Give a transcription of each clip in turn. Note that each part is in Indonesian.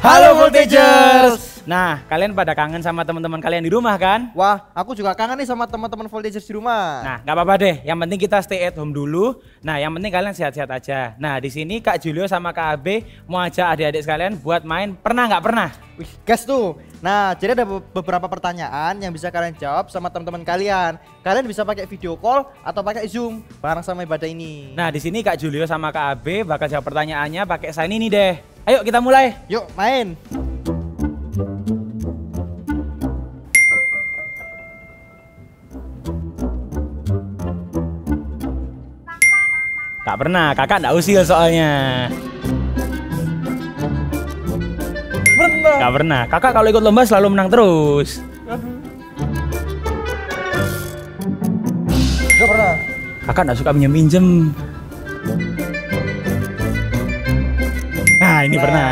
Halo Voltagers. Nah, kalian pada kangen sama teman-teman kalian di rumah kan? Wah, aku juga kangen nih sama teman-teman Voltagers di rumah. Nah, nggak apa-apa deh. Yang penting kita stay at home dulu. Nah, yang penting kalian sehat-sehat aja. Nah, di sini Kak Julio sama Kak Abe mau ajak adik-adik sekalian buat main pernah nggak pernah? Wih, gas tuh. Nah, jadi ada beberapa pertanyaan yang bisa kalian jawab sama teman-teman kalian. Kalian bisa pakai video call atau pakai Zoom bareng sama ibadah ini. Nah, di sini Kak Julio sama Kak Abe bakal jawab pertanyaannya pakai sign ini deh. Ayo kita mulai. Yuk, main. Gak pernah, kakak nggak usil soalnya. Pernah. Gak pernah, kakak kalau ikut lomba selalu menang terus. Gak pernah. Kakak nggak suka minjem-minjem. Nah, ini pernah.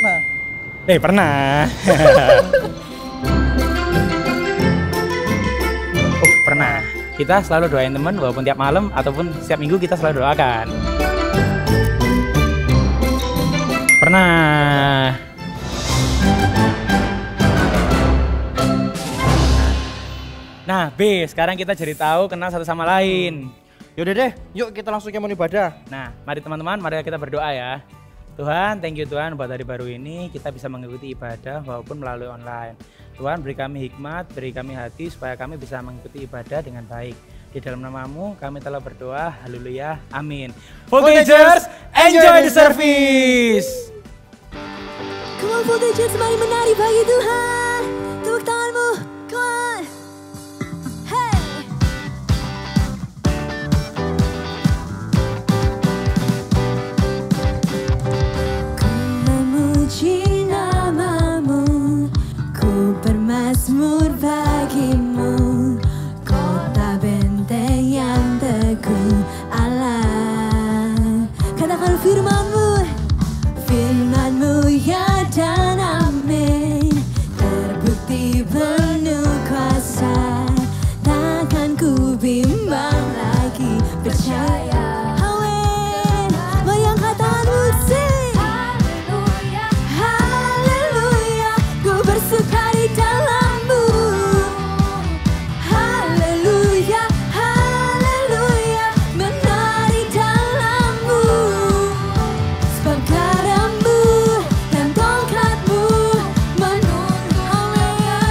Nah, Pernah. Pernah. Kita selalu doain teman walaupun tiap malam ataupun setiap minggu kita selalu doakan. Pernah. Nah, B, sekarang kita jadi tahu kenal satu sama lain. yaudah deh, yuk kita langsung ke ibadah. Nah, mari teman-teman, mari kita berdoa ya. Tuhan, thank you Tuhan buat hari baru ini kita bisa mengikuti ibadah walaupun melalui online. Tuhan, beri kami hikmat, beri kami hati supaya kami bisa mengikuti ibadah dengan baik. Di dalam namamu kami telah berdoa, haleluya, amin. Voltagers, enjoy the service. Come on Voltagers, mari menari bagi Tuhan. Tepuk tanganmu, come on. Hey. Ku memuji namamu, ku bermazmur bagimu, kota benteng yang teguh Allah. Katakan firman-Mu, firman-Mu ya dan amin, terbukti penuh kuasa, takkan ku bimbang lagi, percaya. Amin, goyang katakanmu sing. Haleluya, haleluya, ku bersuka di dalam-Mu. Haleluya, haleluya, menari dalam-Mu. Sebab karamu dan tongkatmu menuntun haleluya.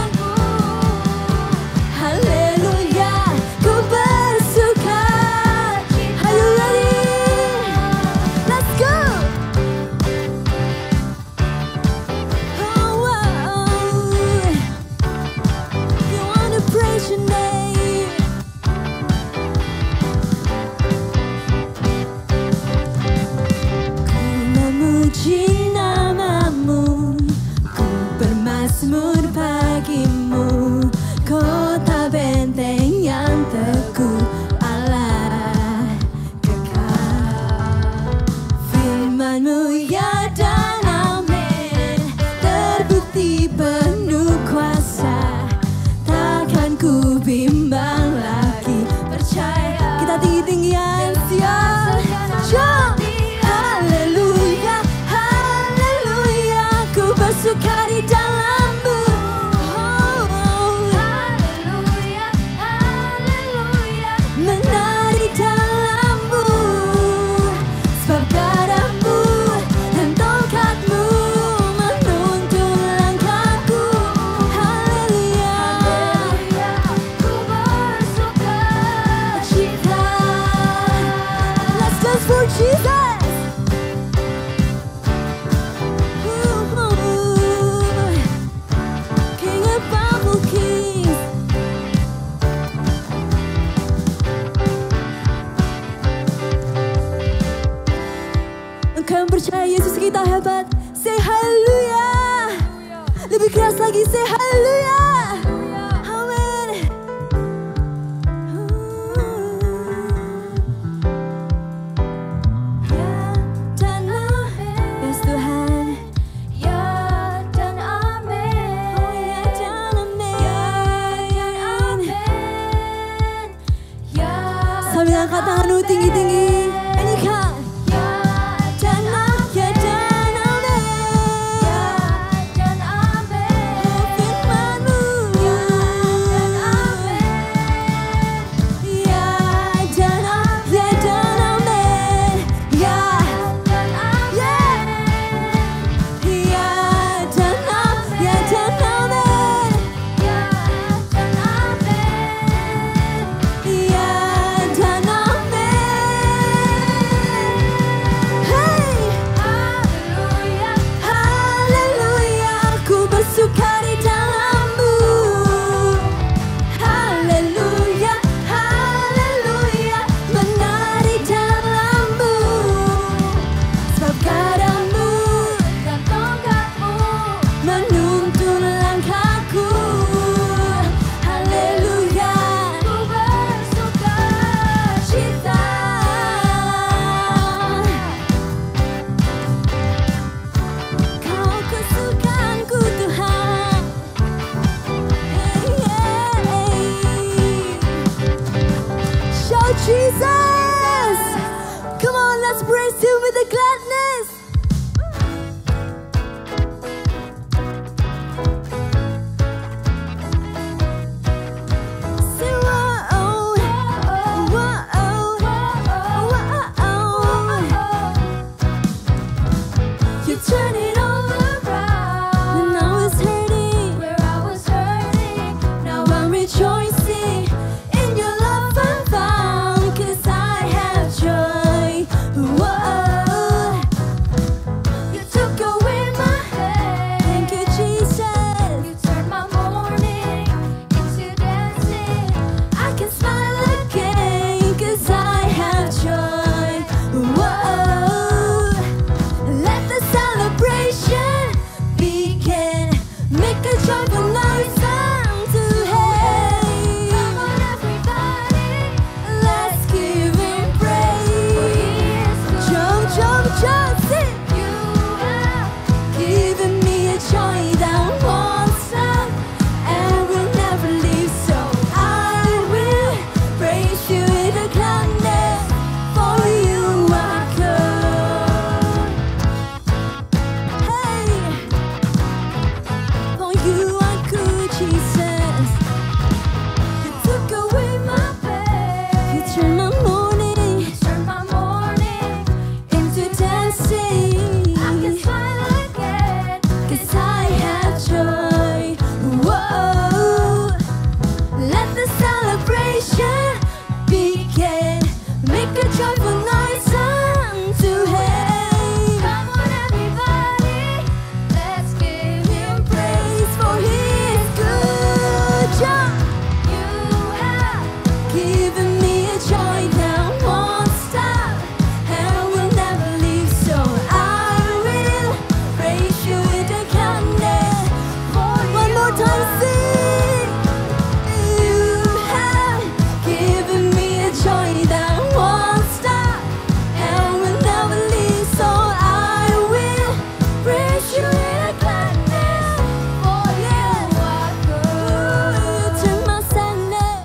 Haleluya, ku bersuka. Are you ready? Let's go. Oh, you wanna praise your name. Ku memuji namamu, ku bermazmur bagimu, kota benteng yang teguh Allah kekal. Firman-Mu ya dan amin, terbukti penuh kuasa, takkan ku bimbang lagi, percaya. Kita tinggi-tinggian siap. Jump. Haleluya, haleluya, ku bersuka di dalam-Mu. Haleluya, haleluya, menari dalam-Mu. Sebab gadamu dan tongkatmu menuntun langkahku. Haleluya, ku bersuka cita. Let's dance for Jesus. King above all kings. Engkau yang percaya Yesus kita hebat. Say haleluya. Lebih keras lagi, say haleluya. Amin. Ya dan amin. Yes Tuhan. Ya dan amin. Oh ya dan amin. Ya dan amin. Ya. Sambil angkat tanganmu tinggi-tinggi. Nyanyikan. Ya menuntun langkahku. Haleluya, ku bersuka cita. Kau kesukaanku Tuhan. Hey, hey. Shout Jesus. Come on, let's praise Him with the gladness. Say whoa, whoa, whoa. You turn it all around. When I was hurting, where I was hurting, now I'm rejoicing. In your love I'm found, 'cause I have joy. Whoa. You took away my pain. Thank you, Jesus. You turned my mourning into dancing. I can smile again, 'cause I have joy. Whoa. Let the celebration begin. Make a joyful noise unto Him. Come on, everybody, let's give Him praise. Jump, jump, jump, sing. You have given me a joy that won't stop and will never leave. So I will praise You with the gladness. For You are good. Hey, for You are good, Jesus. You took away my pain. You turned my mourning into dancing. I can smile again, 'cause I have joy. Whoa. Let the celebration begin. Make a joyful noise unto Him. Come on, everybody, let's give Him praise, for He is good. Jump. You have given me a joy that won't stop and will never leave. So I will praise You with the gladness. One more time, sing. You have given me a joy that won't stop and will never leave. So I will praise You with the gladness. For You are good. You turn my sadness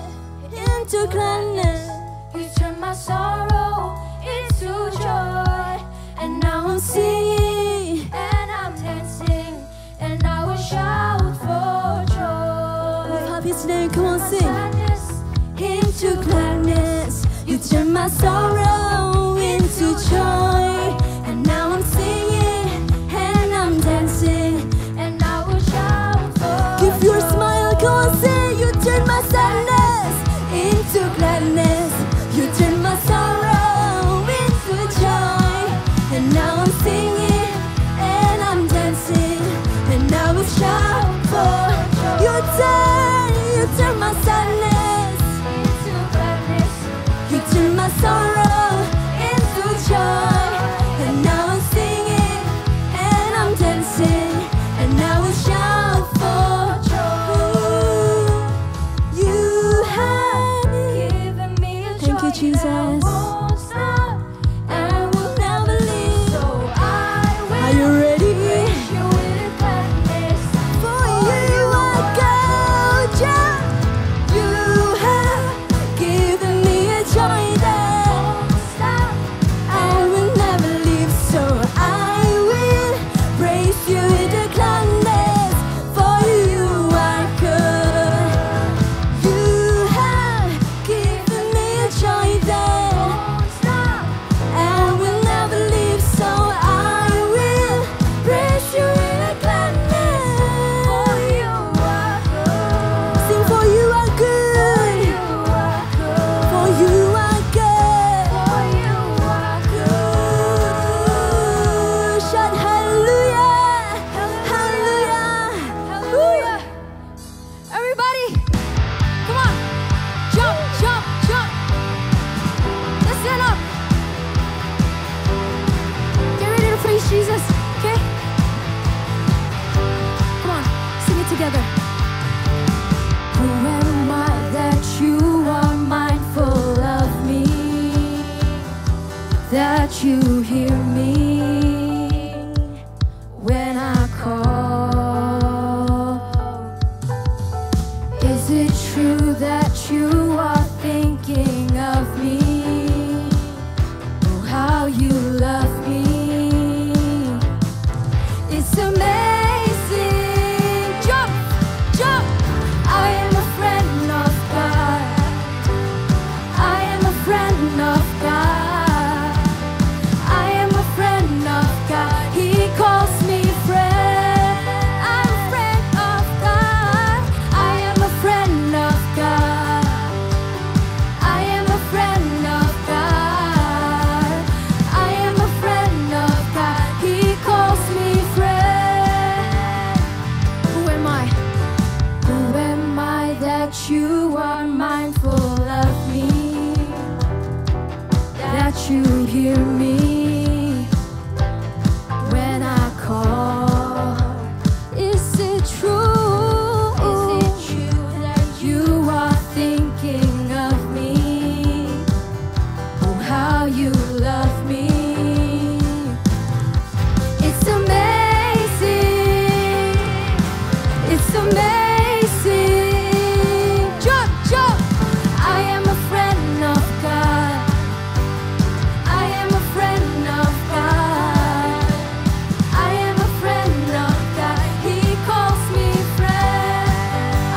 into gladness. You turn my sorrow into joy. And now I'm singing and I'm dancing, and I will shout for joy. Lift up His name, come on, sing. Sadness into gladness. You turn my sorrow into joy. And now I'm singing and I'm dancing, and I will shout for Give your smile, come on, say. You turn my sadness into gladness. You turn my sorrow into joy. And now I'm singing and I'm dancing, and I will shout for joy. You turn my sadness into gladness. You turn my sorrow into joy. And now I'm singing and I'm dancing, and I will shout for joy. You have given me a joy. Thank you, Jesus. That won't stop and will never leave. So I will. Are you ready? Praise You with gladness. For You are good. Yeah. You you hear me when I call. Is it true that you are thinking of me? Oh, how you love me. It's amazing. Jump, jump. I am a friend of God. I am a friend of God. I am a friend of God. He calls me friend. I'm a friend of God. I am a friend of God. I am a friend of God. I am a friend of God. He calls me friend. Who am I? Who am I that you are mindful of me? That you hear me when I call. Is it true? Is it true that you are thinking of me? Oh, how you love me. It's amazing. It's amazing. Jump, jump. I am a friend of God. I am a friend of God. I am a friend of God. He calls me friend.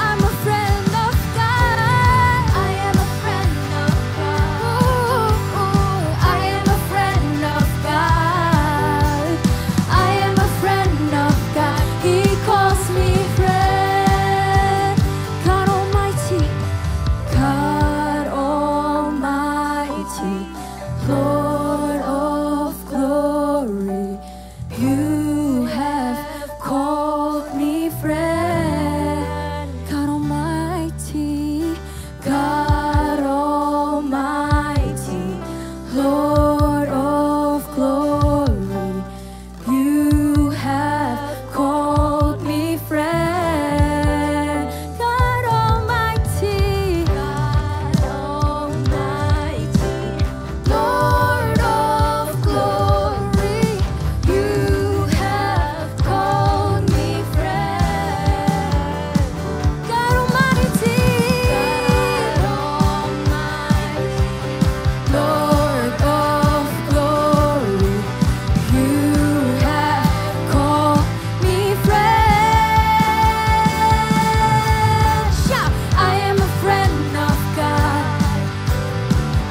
I'm a friend of God. I am a friend of God. Ooh, ooh. I am a friend of God. I am a friend of God. He calls me friend. God Almighty, God Almighty, Lord of glory, you have called me friend. God Almighty, God Almighty, Lord of glory, you have called me friend. God Almighty, God Almighty, Lord of glory, you have called me friend. God Almighty, Lord of glory, you have called me friend. Shout, I am a friend of God.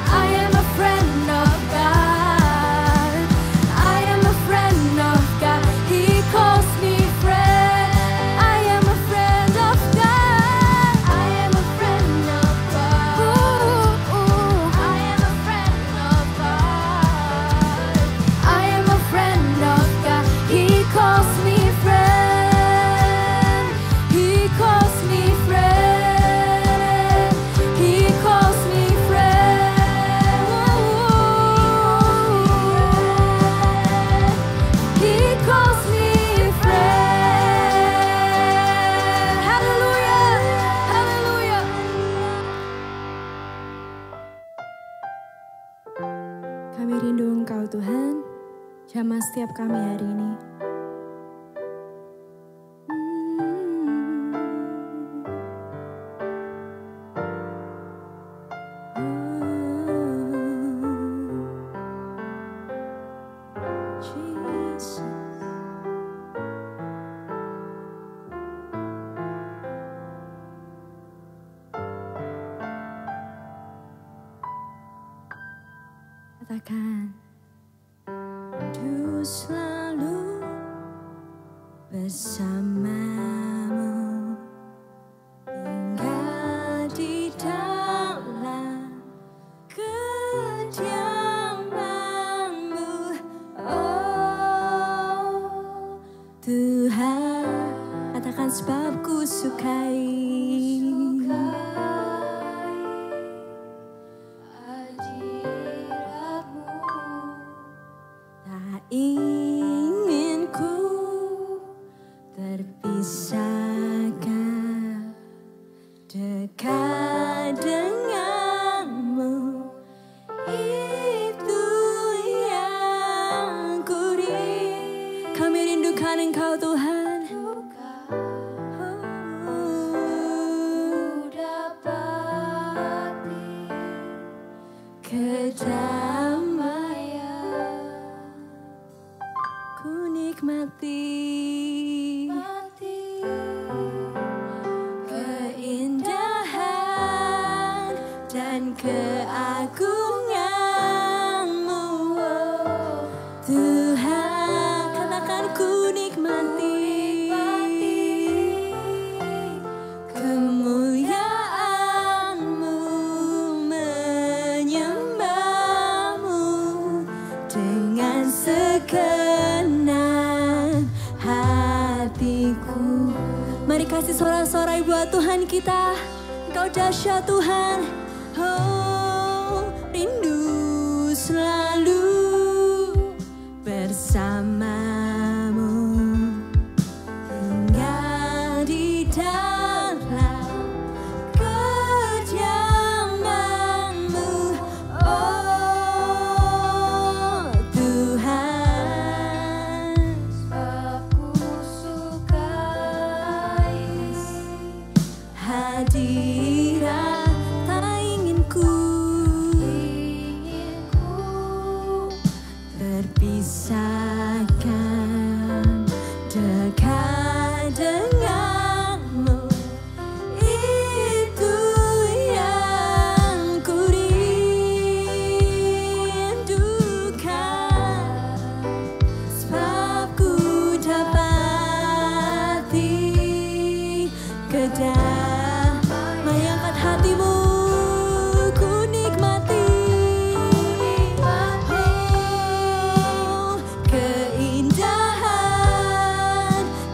I am a friend of God. I am a friend of God. He calls me friend. I am a friend of God. I am a friend of God. Ooh, ooh. I am a friend of God. I am a friend of God. He calls me friend. He calls me friend. He calls me friend. He calls me friend. Hallelujah. Hallelujah. Kami rindu Engkau Tuhan, jamah setiap kami hari ini. Jesus. Katakan, Ku selalu bersamamu, tinggal di dalam kediaman-Mu. Oh Tuhan, katakan sebab ku sukai hadirat-Mu. tak ingin ku terpisahkan dekat denganmu. Itu yang Mari kasih sorak-sorai buat Tuhan kita. Engkau dahsyat Tuhan. Oh, rindu selalu bersamamu, tinggal di dalam kediaman-Mu, oh Tuhan. Aku sukai hadirat, tak ingin ku terpisahkan dekat denganmu. Itu yang ku rindukan, sebab ku dapati kedamaian hatimu. Ku nikmati keindahan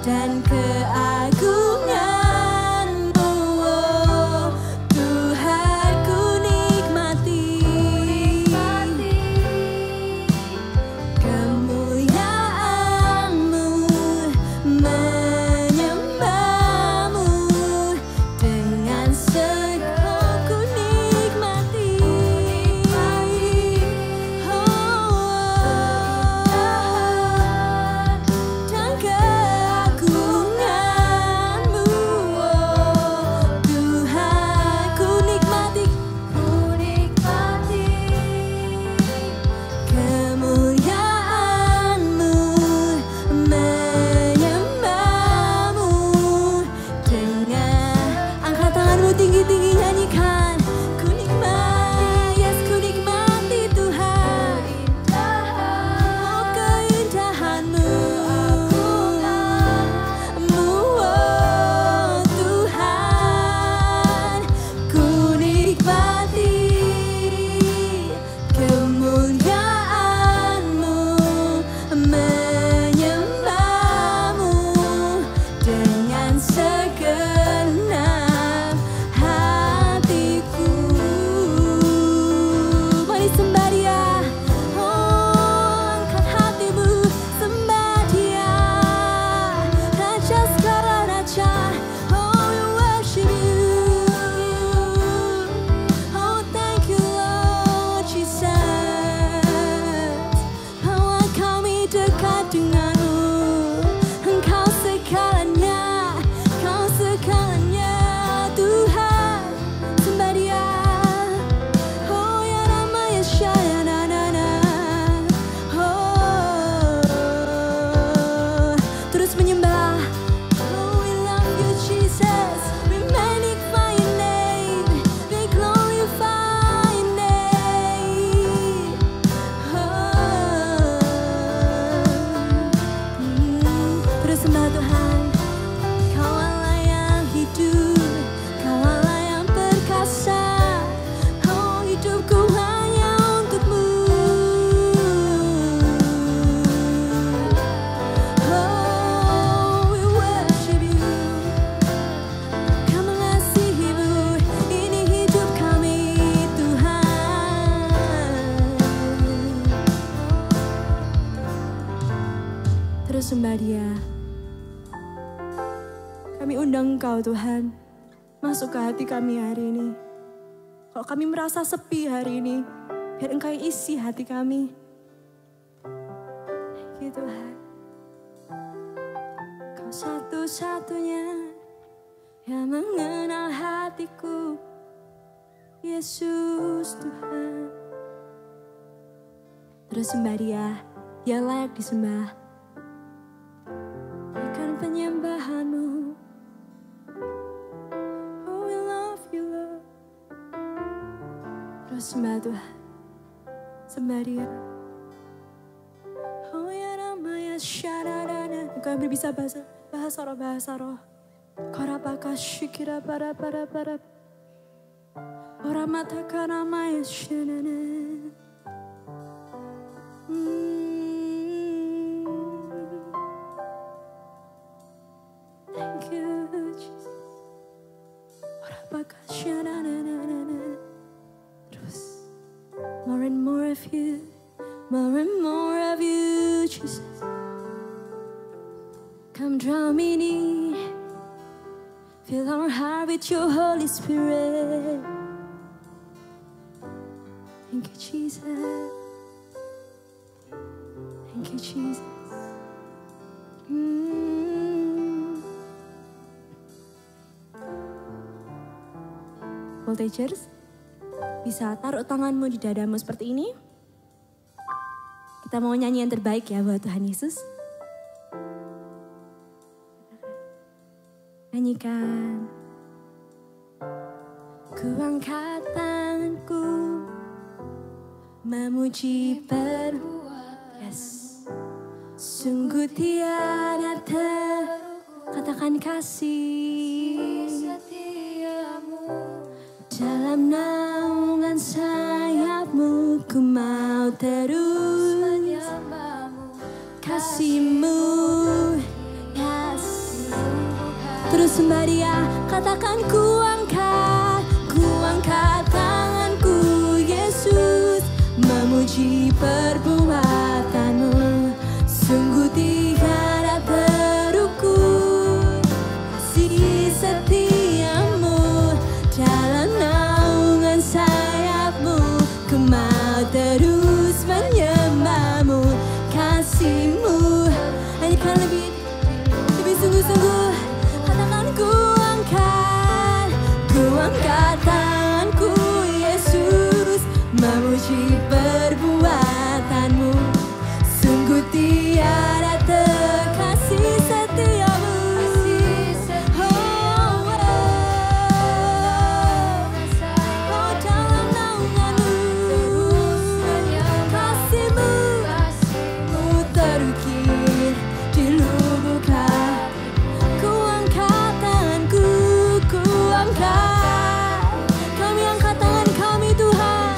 dan keagungan-Mu, oh Tuhan. Ku nikmati kemuliaan-Mu, menyembah-Mu dengan segala. Ku nikmati, dan keagungan-Mu, oh Tuhan. Ku nikmati kemuliaan-Mu, menyembah-Mu dengan. Angkat tanganmu tinggi-tinggi, nyanyikan. Ku nikmati, yes, ku nikmati Tuhan. Oh, keindahan-Mu, oh Tuhan. Ku nikmati kemuliaan-Mu, menyembah-Mu dengan segenap hatiku. Mari sembah Dia, oh angkat hatimu, sembah Dia, Raja segala raja. Oh, we worship You. Oh, thank You Lord Jesus. Oh, kami dekat denganmu. Engkau segalanya, Kau segalanya Tuhan. Sembah Dia. Oh, ya Rama ya Shaya na na na. Oh, terus menyembah. Oh, we love You Jesus. We magnify Your name. We glorify Your name. Terus sembah Tuhan. Kau Allah yang hidup, Kau Allah yang perkasa. Oh, hidupku hanya untuk-Mu. Oh, we worship You. Kau mengasihi-Mu, ini hidup kami Tuhan. Terus sembah Dia. Kami undang Engkau Tuhan, masuk ke hati kami hari ini. Kalau kami merasa sepi hari ini, biar Engkau isi hati kami. Thank You Tuhan. Kau satu-satunya yang mengenal hatiku, Yesus Tuhan. Terus sembah Dia, Dia layak disembah. Berikan penyembahan-Mu. Oh, we love You Lord. Terus sembah Tuhan, sembah Dia. Oh ya Ramaya Sharadana. Engkau yang berbisa bahasa roh. Korapaka shikira para. Oramataka Ramaya Shanana. Thank You more and more of you, Jesus. Come draw me near, fill our heart with your Holy Spirit. Thank you, Jesus. Thank you, Jesus. Voltagers, bisa taruh tanganmu di dadamu seperti ini. Kita mau nyanyi yang terbaik ya buat Tuhan Yesus. Nyanyikan. Ku angkat tanganku, memuji sungguh tiada katakan kasih setiamu. Dalam naungan sayapmu ku mau terus menyembahmu. Kasihmu, terus sembah Dia, katakan ku angkat tanganku Yesus, memuji perbuatanmu. Sungguh tiada terukur kasih setiamu. Dalam naungan sayapmu ku mau terus menyembahmu. Kasihmu hanya lebih sungguh-sungguh. Katakan ku angkat tanganku Yesus, memuji perbuatanmu. Sungguh tiada terkasih setiamu. Oh, dalam naunganmu kasihmu terukir di lubuk hati. Ku angkat tanganku, ku angkat. Kami angkat tangan kami Tuhan.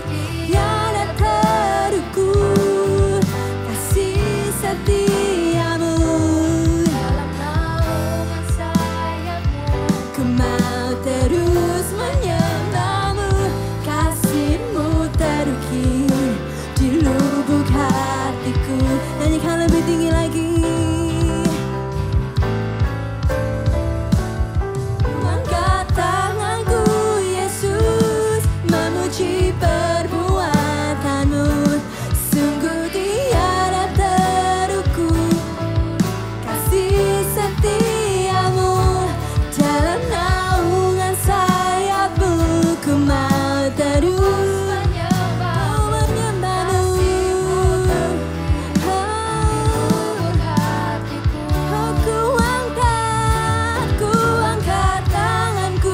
Tiada terukur kasih setiamu. Dalam naungan sayapmu ku mau terus menyembahmu. Kasihmu terukir di lubuk hatiku. Nyanyikan lebih tinggi lagi. Angkat tanganku Yesus, memuji perbuatanmu. Sungguh tiada terukur kasih setiamu. Dalam naungan sayapmu ku mau terus menyembahmu. Ku angkat tanganku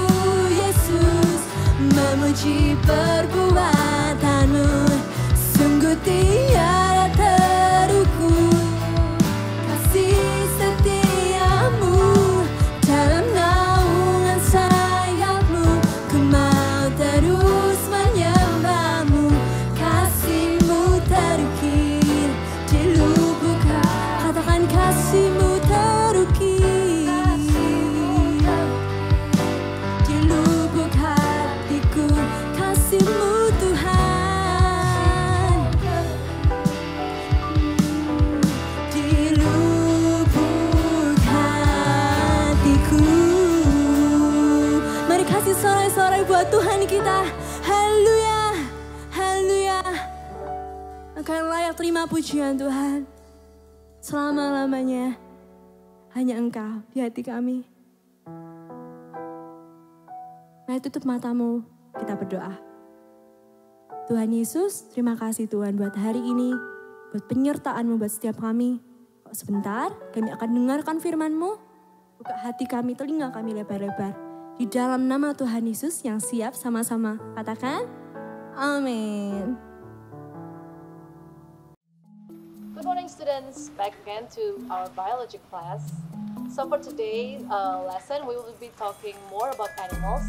Yesus, memuji perbuatanmu. Sungguh tiada terukur kasih setiamu. Dalam naungan sayapmu ku mau terus menyembahmu. Kasihmu terukir di lubuk hati. Katakan kasihmu terukir di lubuk hatiku. Kasihmu Tuhan di lubuk hatiku. Mari kasih sorai-sorai buat Tuhan kita. Haleluya, haleluya. Engkau yang layak terima pujian Tuhan selama-lamanya. Hanya Engkau di hati kami. Mari tutup matamu, kita berdoa. Tuhan Yesus, terima kasih Tuhan buat hari ini, buat penyertaan-Mu buat setiap kami. Kok sebentar, kami akan dengarkan firman-Mu. Buka hati kami, telinga kami lebar-lebar. Di dalam nama Tuhan Yesus yang siap sama-sama. Katakan, amin. Good morning, students. Back again to our biology class. So for today's lesson, we will be talking more about animals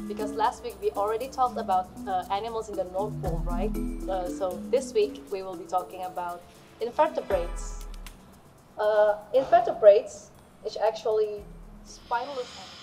because last week we already talked about animals in the North Pole, right? So this week we will be talking about invertebrates. Invertebrates is actually spineless animals.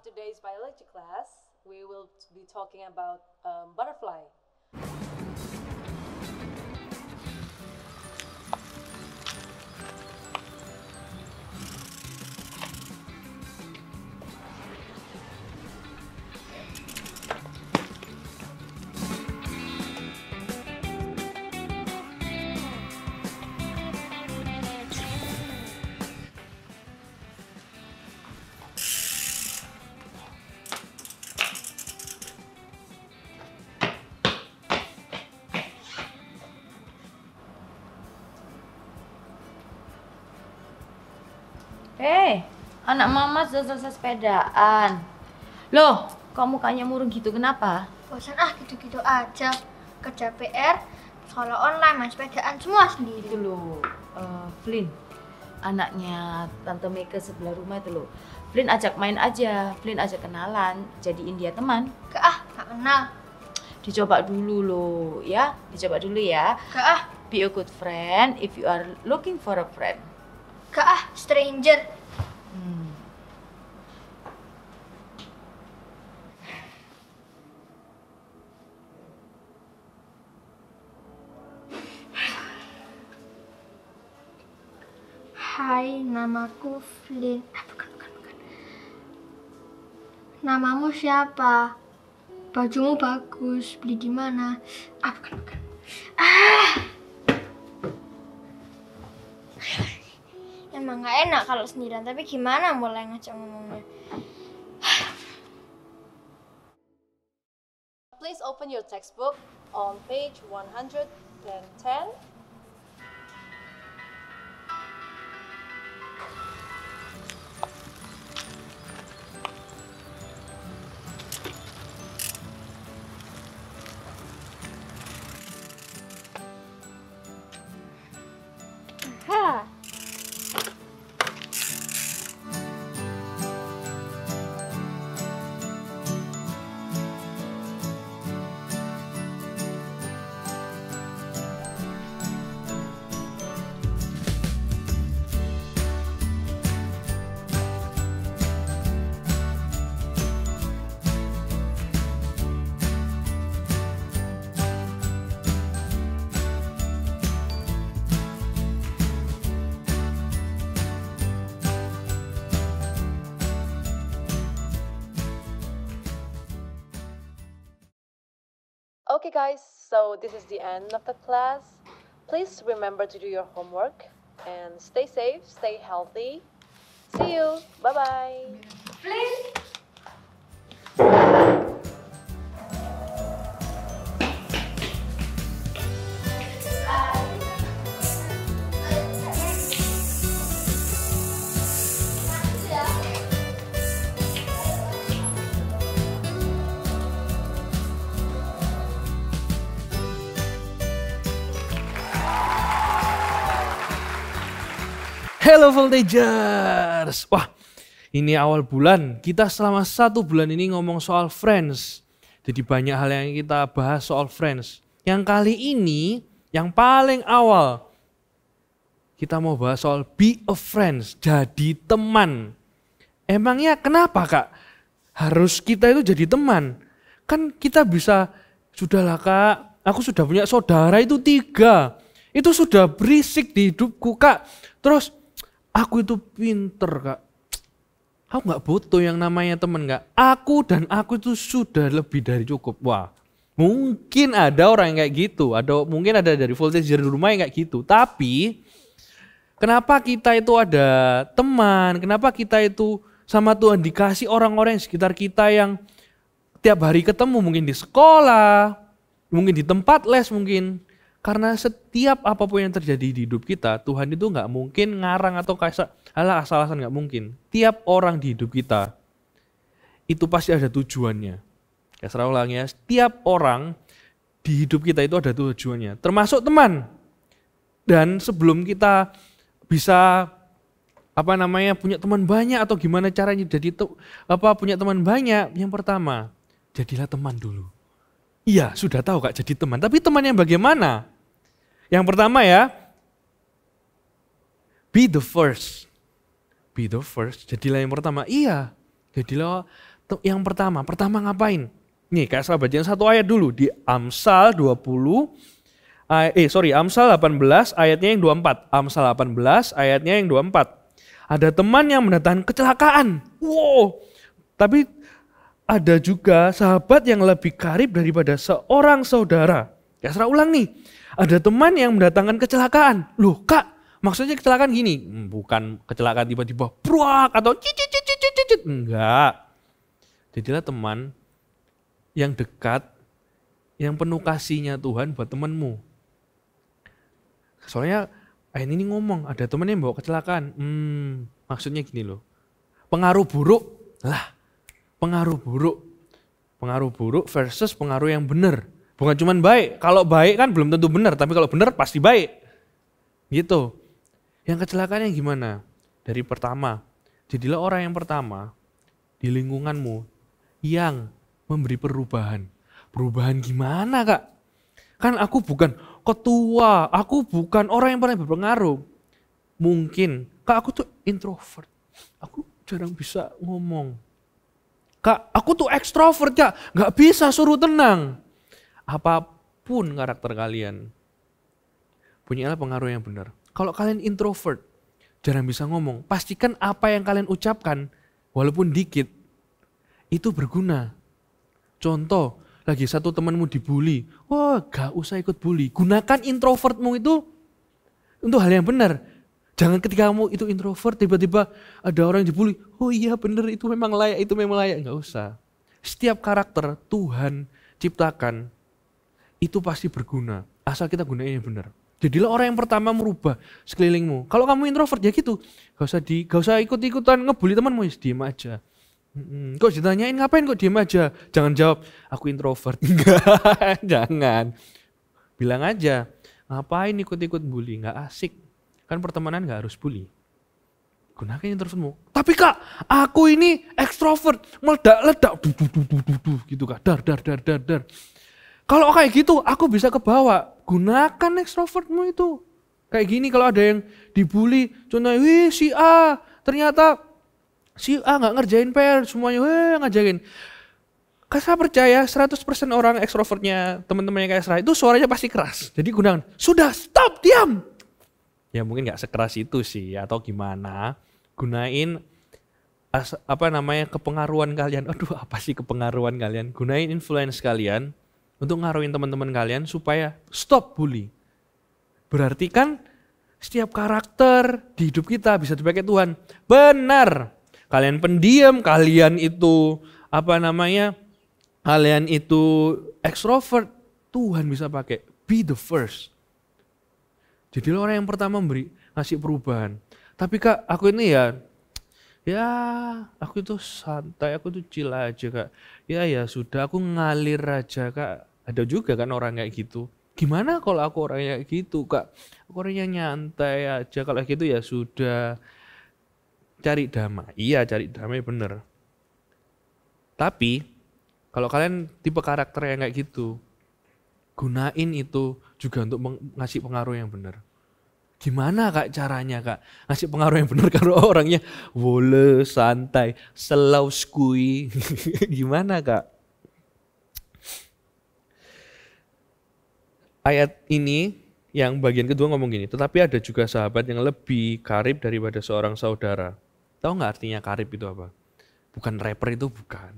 On today's biology class, we will be talking about butterfly. Anak mama sudah selesai sepedaan. Loh, kok mukanya murung gitu, kenapa? Bosan gitu-gitu aja. Kerja PR, sekolah online, main sepedaan, semua sendiri. Itu loh, Flynn, anaknya Tante Mega sebelah rumah itu loh. Flynn ajak main aja, Flynn ajak kenalan, jadiin dia teman. Gak kenal. Dicoba dulu loh, ya. Dicoba dulu ya. Gak Be a good friend if you are looking for a friend. Gak stranger. Hai, namaku Flynn. Bukan. Namamu siapa? Bajumu bagus. Beli di mana? Bukan. Emang gak enak kalau sendirian, tapi gimana mulai ngajak ngomongnya? Please open your textbook on page 110. Okay guys, so this is the end of the class. Please remember to do your homework and stay safe, stay healthy. See you. Bye-bye. Hello Voltagers. Wah, ini awal bulan. Kita selama 1 bulan ini ngomong soal Friends. Jadi banyak hal yang kita bahas soal Friends. Yang kali ini, yang paling awal, kita mau bahas soal be a friends, jadi teman. Emangnya kenapa Kak? Harus kita itu jadi teman? Kan kita bisa, sudahlah Kak, aku sudah punya saudara itu 3. Itu sudah berisik di hidupku Kak. Terus, aku itu pinter Kak. Aku gak butuh yang namanya teman Kak. Aku dan aku itu sudah lebih dari cukup. Wah, mungkin ada orang yang kayak gitu. Mungkin ada dari voltager di rumah yang kayak gitu. Tapi, kenapa kita itu ada teman? Kenapa kita itu sama Tuhan dikasih orang-orang yang sekitar kita yang tiap hari ketemu. Mungkin di sekolah, mungkin di tempat les mungkin. Karena setiap apapun yang terjadi di hidup kita, Tuhan itu gak mungkin ngarang atau kayak asal-asalan, gak mungkin. Tiap orang di hidup kita, itu pasti ada tujuannya. Ya serah ulang ya, setiap orang di hidup kita itu ada tujuannya. Termasuk teman. Dan sebelum kita bisa punya teman banyak atau gimana caranya punya teman banyak, yang pertama, jadilah teman dulu. Iya, sudah tahu Kak jadi teman, tapi teman yang bagaimana? Yang pertama ya, be the first. Be the first, jadilah yang pertama. Iya, jadilah Yang pertama ngapain? Nih kayak salah baca yang satu ayat dulu di Amsal 18 ayatnya yang 24. Amsal 18 ayatnya yang 24. Ada teman yang mendatangkan kecelakaan. Wow. Tapi ada juga sahabat yang lebih karib daripada seorang saudara. Ya serah ulang nih. Ada teman yang mendatangkan kecelakaan. Loh Kak, maksudnya kecelakaan gini? Bukan kecelakaan tiba-tiba pruak atau cicit. Enggak. Jadilah teman yang dekat, yang penuh kasihnya Tuhan buat temanmu. Soalnya ayat ini ngomong ada teman yang bawa kecelakaan. Maksudnya gini loh. Pengaruh buruk versus pengaruh yang benar. Bukan cuman baik. Kalau baik kan belum tentu benar, tapi kalau benar pasti baik. Gitu. Yang kecelakaan yang gimana? Dari pertama. Jadilah orang yang pertama di lingkunganmu yang memberi perubahan. Perubahan gimana Kak? Kan aku bukan ketua, aku bukan orang yang paling berpengaruh. Mungkin, Kak aku tuh introvert, aku jarang bisa ngomong. Kak aku tuh ekstrovert Kak, gak bisa suruh tenang. Apapun karakter kalian, punyalah pengaruh yang benar. Kalau kalian introvert, jarang bisa ngomong, pastikan apa yang kalian ucapkan, walaupun dikit, itu berguna. Contoh, lagi satu temanmu dibully, wah gak usah ikut bully. Gunakan introvertmu itu untuk hal yang benar. Jangan ketika kamu itu introvert, tiba-tiba ada orang yang dibully, oh iya benar itu memang layak, Gak usah. Setiap karakter Tuhan ciptakan, itu pasti berguna. Asal kita gunain yang benar. Jadilah orang yang pertama merubah sekelilingmu. Kalau kamu introvert ya gitu, gak usah ikut-ikutan ngebully temanmu, ya diem aja. Kok ditanyain ngapain kok diem aja? Jangan jawab, aku introvert. Enggak, jangan. Bilang aja, ngapain ikut-ikut bully, gak asik. Kan pertemanan gak harus bully. Gunakan introvertmu. Tapi Kak, aku ini ekstrovert, meledak-ledak, gitu Kak, dar. Kalau kayak gitu, aku bisa kebawa. Gunakan ekstrovertmu itu. Kayak gini kalau ada yang dibully, contohnya, wih si A, ternyata si A gak ngerjain PR, semuanya ngajakin. Saya percaya 100% orang ekstrovertnya, teman-temannya kayak Esra itu suaranya pasti keras. Jadi gunakan, sudah stop, diam. Ya mungkin gak sekeras itu sih, atau gimana. Gunain kepengaruhan kalian. Aduh apa sih kepengaruhan kalian? Gunain influence kalian untuk ngaruhin teman-teman kalian supaya stop bully. Berarti kan setiap karakter di hidup kita bisa dipakai Tuhan. Benar. Kalian pendiam, kalian itu kalian itu extrovert, Tuhan bisa pakai. Be the first. Jadilah orang yang pertama ngasih perubahan. Tapi Kak, aku ini aku itu santai, aku itu chill aja Kak. Ya sudah, aku ngalir aja Kak. Ada juga kan orang kayak gitu. Gimana kalau aku orangnya kayak gitu Kak? Aku orangnya nyantai aja, kalau gitu ya sudah. Cari damai, iya cari damai bener. Tapi kalau kalian tipe karakter yang kayak gitu, gunain itu juga untuk ngasih pengaruh yang benar. Gimana Kak caranya Kak ngasih pengaruh yang benar kalau orangnya wole, santai, selau skui. Gimana Kak? Ayat ini yang bagian kedua ngomong gini, tetapi ada juga sahabat yang lebih karib daripada seorang saudara. Tahu nggak artinya karib itu apa? Bukan rapper itu bukan.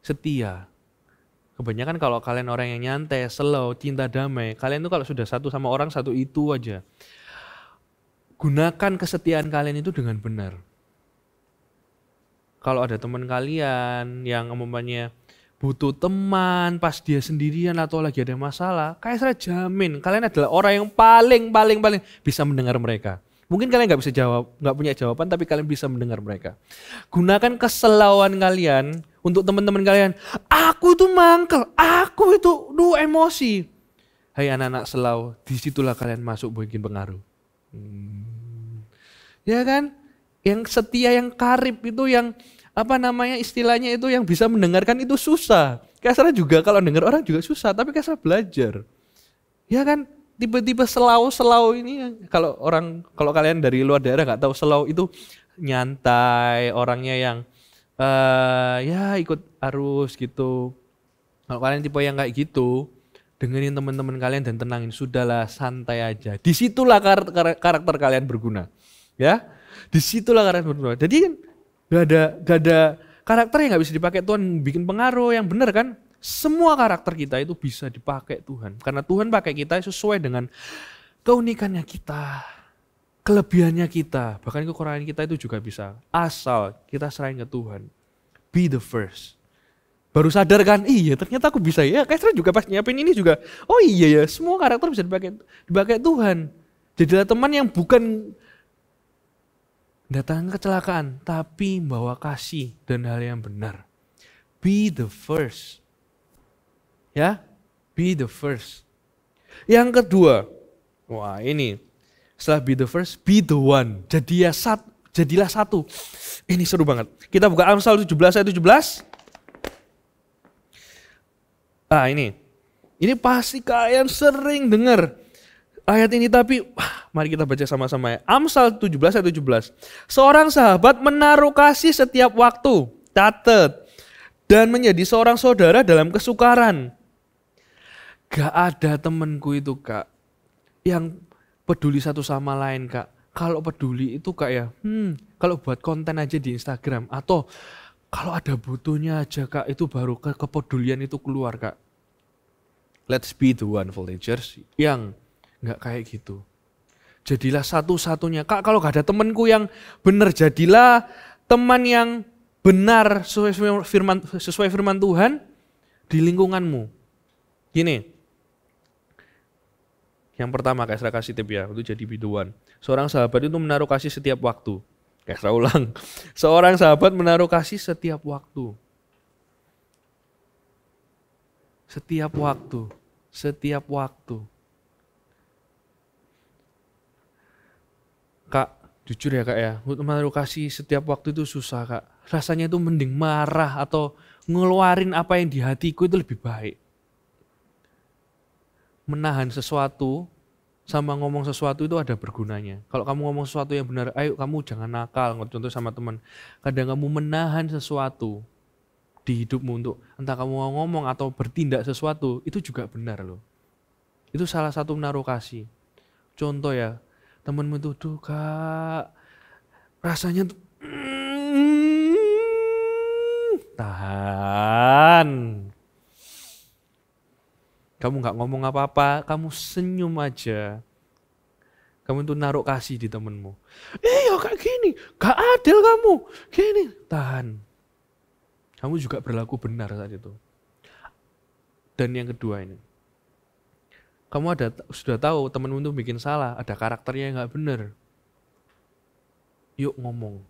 Setia. Kebanyakan kalau kalian orang yang nyantai, slow, cinta damai, kalian tuh kalau sudah satu sama orang satu itu aja. Gunakan kesetiaan kalian itu dengan benar. Kalau ada teman kalian yang umpamanya butuh teman pas dia sendirian atau lagi ada masalah, kayak saya jamin kalian adalah orang yang paling bisa mendengar mereka. Mungkin kalian nggak bisa jawab, nggak punya jawaban, tapi kalian bisa mendengar mereka. Gunakan keselauan kalian untuk teman-teman kalian. Aku itu mangkel, aku itu emosi. Hai anak-anak selau, disitulah kalian masuk bikin pengaruh. Ya kan? Yang setia, yang karib itu, yang istilahnya itu yang bisa mendengarkan itu susah. Kasar juga kalau dengar orang juga susah, tapi kasar belajar. Ya kan? Tiba-tiba selau ini kalau kalian dari luar daerah nggak tahu selau itu nyantai, orangnya yang ya ikut arus gitu. Kalau kalian tipe yang kayak gitu, dengerin teman-teman kalian dan tenangin, sudahlah santai aja. Disitulah karakter kalian berguna, ya. Disitulah kalian berguna. Jadi kan gak ada karakter yang nggak bisa dipakai Tuhan bikin pengaruh yang benar kan. Semua karakter kita itu bisa dipakai Tuhan, karena Tuhan pakai kita sesuai dengan keunikannya kita, kelebihannya kita, bahkan kekurangan kita itu juga bisa. Asal kita serahin ke Tuhan. Be the first. Baru sadar kan, iya ternyata aku bisa ya. Kayak juga pas nyiapin ini juga, oh iya ya, semua karakter bisa dipakai Tuhan. Jadilah teman yang bukan datang kecelakaan, tapi membawa kasih dan hal yang benar. Be the first. Ya, be the first. Yang kedua, wah ini, setelah be the first, be the one. Jadilah satu. Ini seru banget. Kita buka Amsal 17 ayat 17. Ini pasti kalian sering dengar ayat ini, tapi mari kita baca sama-sama ya. Amsal 17 ayat 17. Seorang sahabat menaruh kasih setiap waktu, catat, dan menjadi seorang saudara dalam kesukaran. Gak ada temenku itu Kak, yang peduli satu sama lain Kak. Kalau peduli itu Kak ya, kalau buat konten aja di Instagram, atau kalau ada butuhnya aja Kak, itu baru kepedulian itu keluar Kak. Let's be the one volunteers yang gak kayak gitu. Jadilah satu-satunya. Kak kalau gak ada temenku yang benar, jadilah teman yang benar sesuai firman Tuhan di lingkunganmu. Gini, yang pertama Kak Esra kasih tip ya, untuk jadi be the one. Seorang sahabat itu menaruh kasih setiap waktu. Kak Esra ulang. Seorang sahabat menaruh kasih setiap waktu. Setiap waktu. Setiap waktu. Kak, jujur ya Kak ya, menaruh kasih setiap waktu itu susah Kak. Rasanya itu mending marah atau ngeluarin apa yang di hatiku itu lebih baik. Menahan sesuatu sama ngomong sesuatu itu ada bergunanya. Kalau kamu ngomong sesuatu yang benar, ayo kamu jangan nakal, contoh sama teman. Kadang kamu menahan sesuatu di hidupmu untuk entah kamu mau ngomong atau bertindak sesuatu, itu juga benar loh. Itu salah satu menaruh kasih. Contoh ya, temenmu itu tuh Kak, rasanya tuh tahan. Kamu gak ngomong apa-apa, kamu senyum aja. Kamu tuh naruh kasih di temenmu. Ya kayak gini, gak adil kamu. Gini, tahan. Kamu juga berlaku benar saat itu. Dan yang kedua ini, kamu sudah tahu temenmu tuh bikin salah, ada karakternya yang gak benar. Yuk ngomong.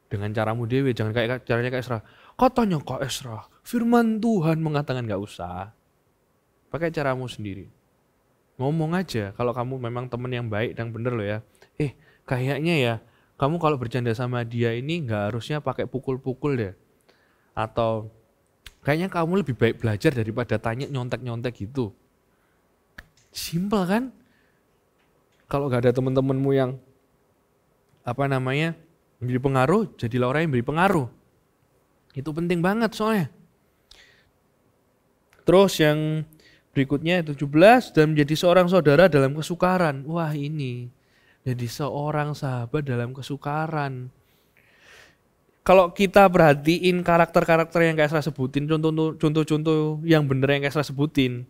Dengan caramu dewe, jangan kayak caranya Kak Esra. Katanya Kak Esra, firman Tuhan mengatakan gak usah. Pakai caramu sendiri. Ngomong aja kalau kamu memang teman yang baik dan bener loh ya. Kayaknya ya, kamu kalau bercanda sama dia ini gak harusnya pakai pukul-pukul deh. Atau kayaknya kamu lebih baik belajar daripada tanya nyontek-nyontek gitu. Simpel kan? Kalau gak ada teman-temanmu yang memberi pengaruh, jadilah orang yang beri pengaruh. Itu penting banget soalnya. Terus yang berikutnya 17, dan menjadi seorang saudara dalam kesukaran. Wah ini, jadi seorang sahabat dalam kesukaran. Kalau kita perhatiin karakter-karakter yang Kak Esra sebutin, contoh-contoh yang bener yang Kak Esra sebutin.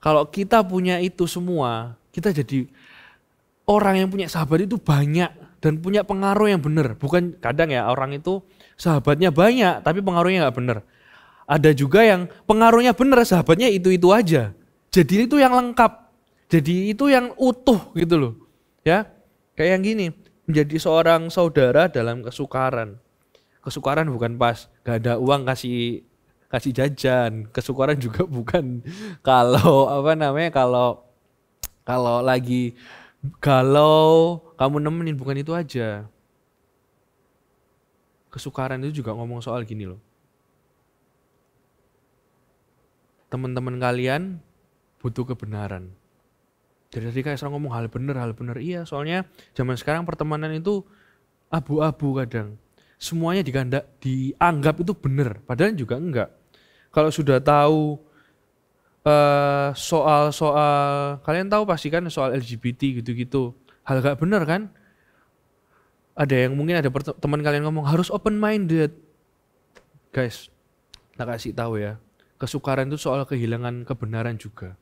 Kalau kita punya itu semua, kita jadi orang yang punya sahabat itu banyak dan punya pengaruh yang benar. Bukan kadang ya orang itu sahabatnya banyak tapi pengaruhnya nggak benar. Ada juga yang pengaruhnya benar, sahabatnya itu-itu aja. Jadi itu yang lengkap. Jadi itu yang utuh gitu loh. Ya, kayak yang gini, menjadi seorang saudara dalam kesukaran. Kesukaran bukan pas gak ada uang kasih jajan. Kesukaran juga bukan kalau kalau lagi galau kamu nemenin, bukan itu aja. Kesukaran itu juga ngomong soal gini loh. Teman-teman kalian butuh kebenaran. Jadi tadi Kak Esra ngomong hal benar. Iya, soalnya zaman sekarang pertemanan itu abu-abu kadang. semuanya dianggap itu benar, padahal juga enggak. Kalau sudah tahu soal kalian tahu pasti kan soal LGBT gitu-gitu, hal gak benar kan? Ada yang mungkin ada teman kalian ngomong harus open minded. Guys, tak kasih tahu ya, kesukaran itu soal kehilangan kebenaran juga.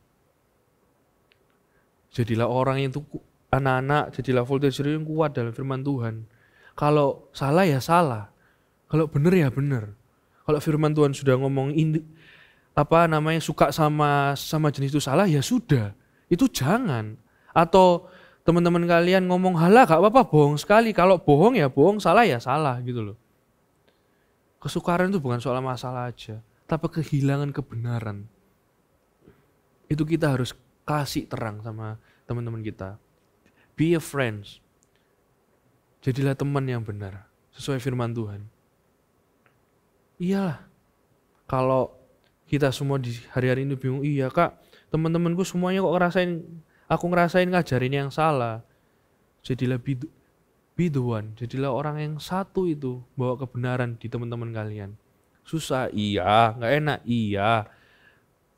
Jadilah orang yang anak-anak, jadilah voltager yang kuat dalam firman Tuhan. Kalau salah ya salah, kalau benar ya benar. Kalau firman Tuhan sudah ngomong suka sama jenis itu salah, ya sudah, itu jangan. Atau teman-teman kalian ngomong halah gak apa-apa, bohong sekali. Kalau bohong ya bohong, salah ya salah gitu loh. Kesukaran itu bukan soal masalah aja, tapi kehilangan kebenaran. Itu kita harus kasih terang sama teman-teman kita. Be a friend. Jadilah teman yang benar, sesuai firman Tuhan. Iyalah, kalau kita semua di hari-hari ini bingung, iya kak, teman-temanku semuanya kok aku ngerasain ngajarin yang salah. Jadilah be the one, jadilah orang yang satu itu, bawa kebenaran di teman-teman kalian. Susah, iya, gak enak, iya.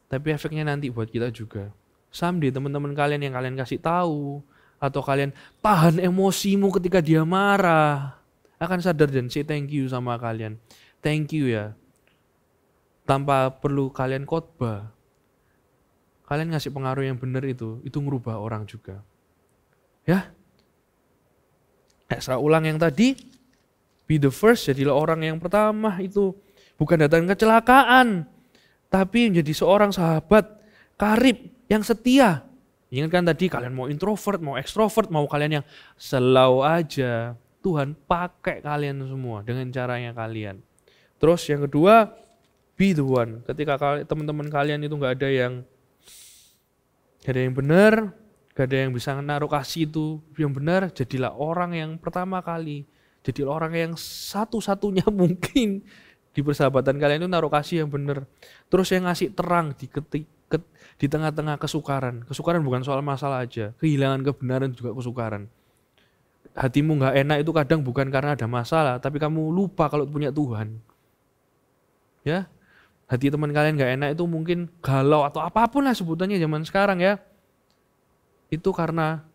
Tapi efeknya nanti buat kita juga. Someday teman-teman kalian yang kalian kasih tahu, atau kalian tahan emosimu ketika dia marah, akan sadar dan say thank you sama kalian. Thank you ya. Tanpa perlu kalian khotbah, kalian ngasih pengaruh yang benar itu ngerubah orang juga. Ya. Ekstra ulang yang tadi, be the first, jadilah orang yang pertama itu. Bukan datang kecelakaan, tapi menjadi seorang sahabat karib yang setia. Ingat kan tadi kalian mau introvert, mau ekstrovert, mau kalian yang slow aja. Tuhan pakai kalian semua dengan caranya kalian. Terus yang kedua, be the one. Ketika teman-teman kalian itu gak ada yang benar, gak ada yang bisa naruh kasih itu yang benar, jadilah orang yang pertama kali. Jadilah orang yang satu-satunya mungkin di persahabatan kalian itu naruh kasih yang benar. Terus yang ngasih terang di tengah-tengah kesukaran. Kesukaran bukan soal masalah aja, kehilangan kebenaran juga kesukaran. Hatimu gak enak itu kadang bukan karena ada masalah, tapi kamu lupa kalau punya Tuhan. Ya, hati teman kalian gak enak itu mungkin galau atau apapun lah sebutannya zaman sekarang ya. Itu karena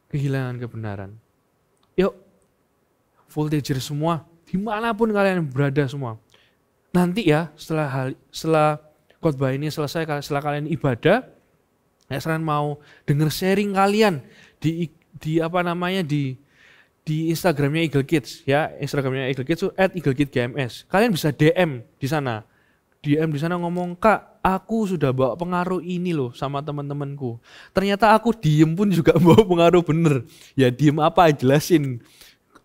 kehilangan kebenaran. Yuk, voltager semua, dimanapun kalian berada semua. Nanti ya, setelah khotbah ini selesai, setelah kalian ibadah, kalian mau denger sharing kalian di Instagramnya Eagle Kids ya, Instagramnya Eagle Kids itu @eaglekidsgms. Kalian bisa DM di sana. DM di sana ngomong, "Kak, aku sudah bawa pengaruh ini loh sama teman-temanku. Ternyata aku diem pun juga bawa pengaruh bener." Ya diem apa jelasin.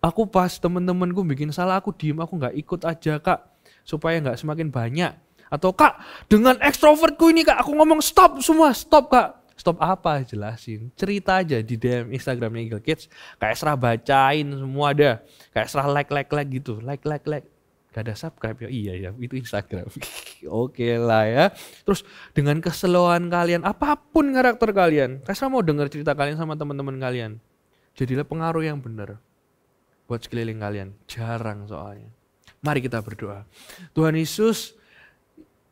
Aku pas teman-temanku bikin salah aku diem, aku nggak ikut aja Kak, supaya nggak semakin banyak. Atau Kak, dengan ekstrovertku ini Kak, aku ngomong stop semua, stop Kak. Stop apa? Jelasin. Cerita aja di DM Instagramnya Eagle Kids. Kayak serah bacain semua ada. Kayak serah like gitu. Like. Gak ada subscribe ya? Iya ya, itu Instagram. Oke lah ya. Terus dengan keseluruhan kalian, apapun karakter kalian, Kasra mau denger cerita kalian sama teman-teman kalian. Jadilah pengaruh yang benar buat sekeliling kalian. Jarang soalnya. Mari kita berdoa. Tuhan Yesus,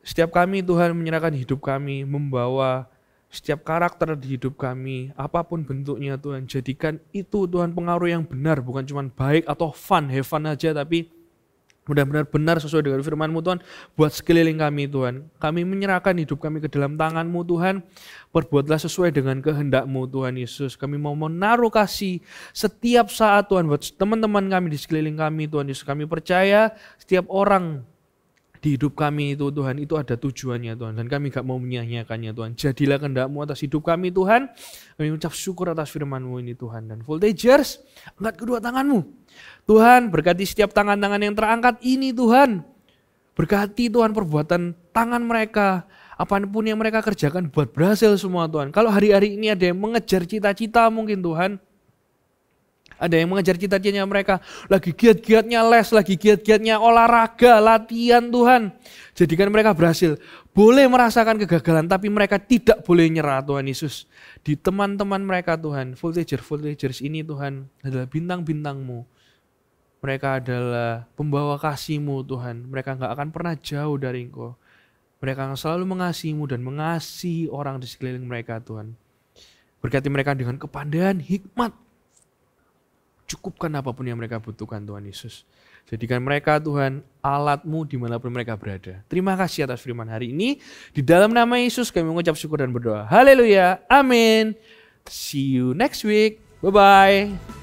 setiap kami Tuhan menyerahkan hidup kami, membawa setiap karakter di hidup kami, apapun bentuknya Tuhan, jadikan itu Tuhan pengaruh yang benar, bukan cuma baik atau have fun aja, tapi benar-benar benar sesuai dengan firman-Mu Tuhan, buat sekeliling kami Tuhan. Kami menyerahkan hidup kami ke dalam tangan-Mu Tuhan, perbuatlah sesuai dengan kehendak-Mu Tuhan Yesus. Kami mau menaruh kasih setiap saat Tuhan, buat teman-teman kami di sekeliling kami Tuhan Yesus. Kami percaya setiap orang di hidup kami itu Tuhan, itu ada tujuannya Tuhan, dan kami gak mau menyia-nyiakannya Tuhan. Jadilah kehendak-Mu atas hidup kami Tuhan. Kami mengucap syukur atas firman-Mu ini Tuhan. Dan voltagers, angkat kedua tangan-Mu Tuhan, berkati setiap tangan-tangan yang terangkat ini Tuhan. Berkati Tuhan perbuatan tangan mereka, apapun yang mereka kerjakan buat berhasil semua Tuhan. Kalau hari-hari ini ada yang mengejar cita-cita mungkin Tuhan, ada yang mengejar cita-citanya mereka, lagi giat-giatnya les, lagi giat-giatnya olahraga, latihan Tuhan. Jadikan mereka berhasil. Boleh merasakan kegagalan, tapi mereka tidak boleh nyerah Tuhan Yesus. Di teman-teman mereka Tuhan, voltagers ini Tuhan adalah bintang-bintang-Mu. Mereka adalah pembawa kasih-Mu Tuhan. Mereka nggak akan pernah jauh dari Engkau. Mereka akan selalu mengasihi-Mu dan mengasihi orang di sekeliling mereka Tuhan. Berkati mereka dengan kepandaian, hikmat. Cukupkan apapun yang mereka butuhkan Tuhan Yesus. Jadikan mereka Tuhan alat-Mu dimanapun mereka berada. Terima kasih atas firman hari ini. Di dalam nama Yesus kami mengucap syukur dan berdoa. Haleluya. Amin. See you next week. Bye-bye.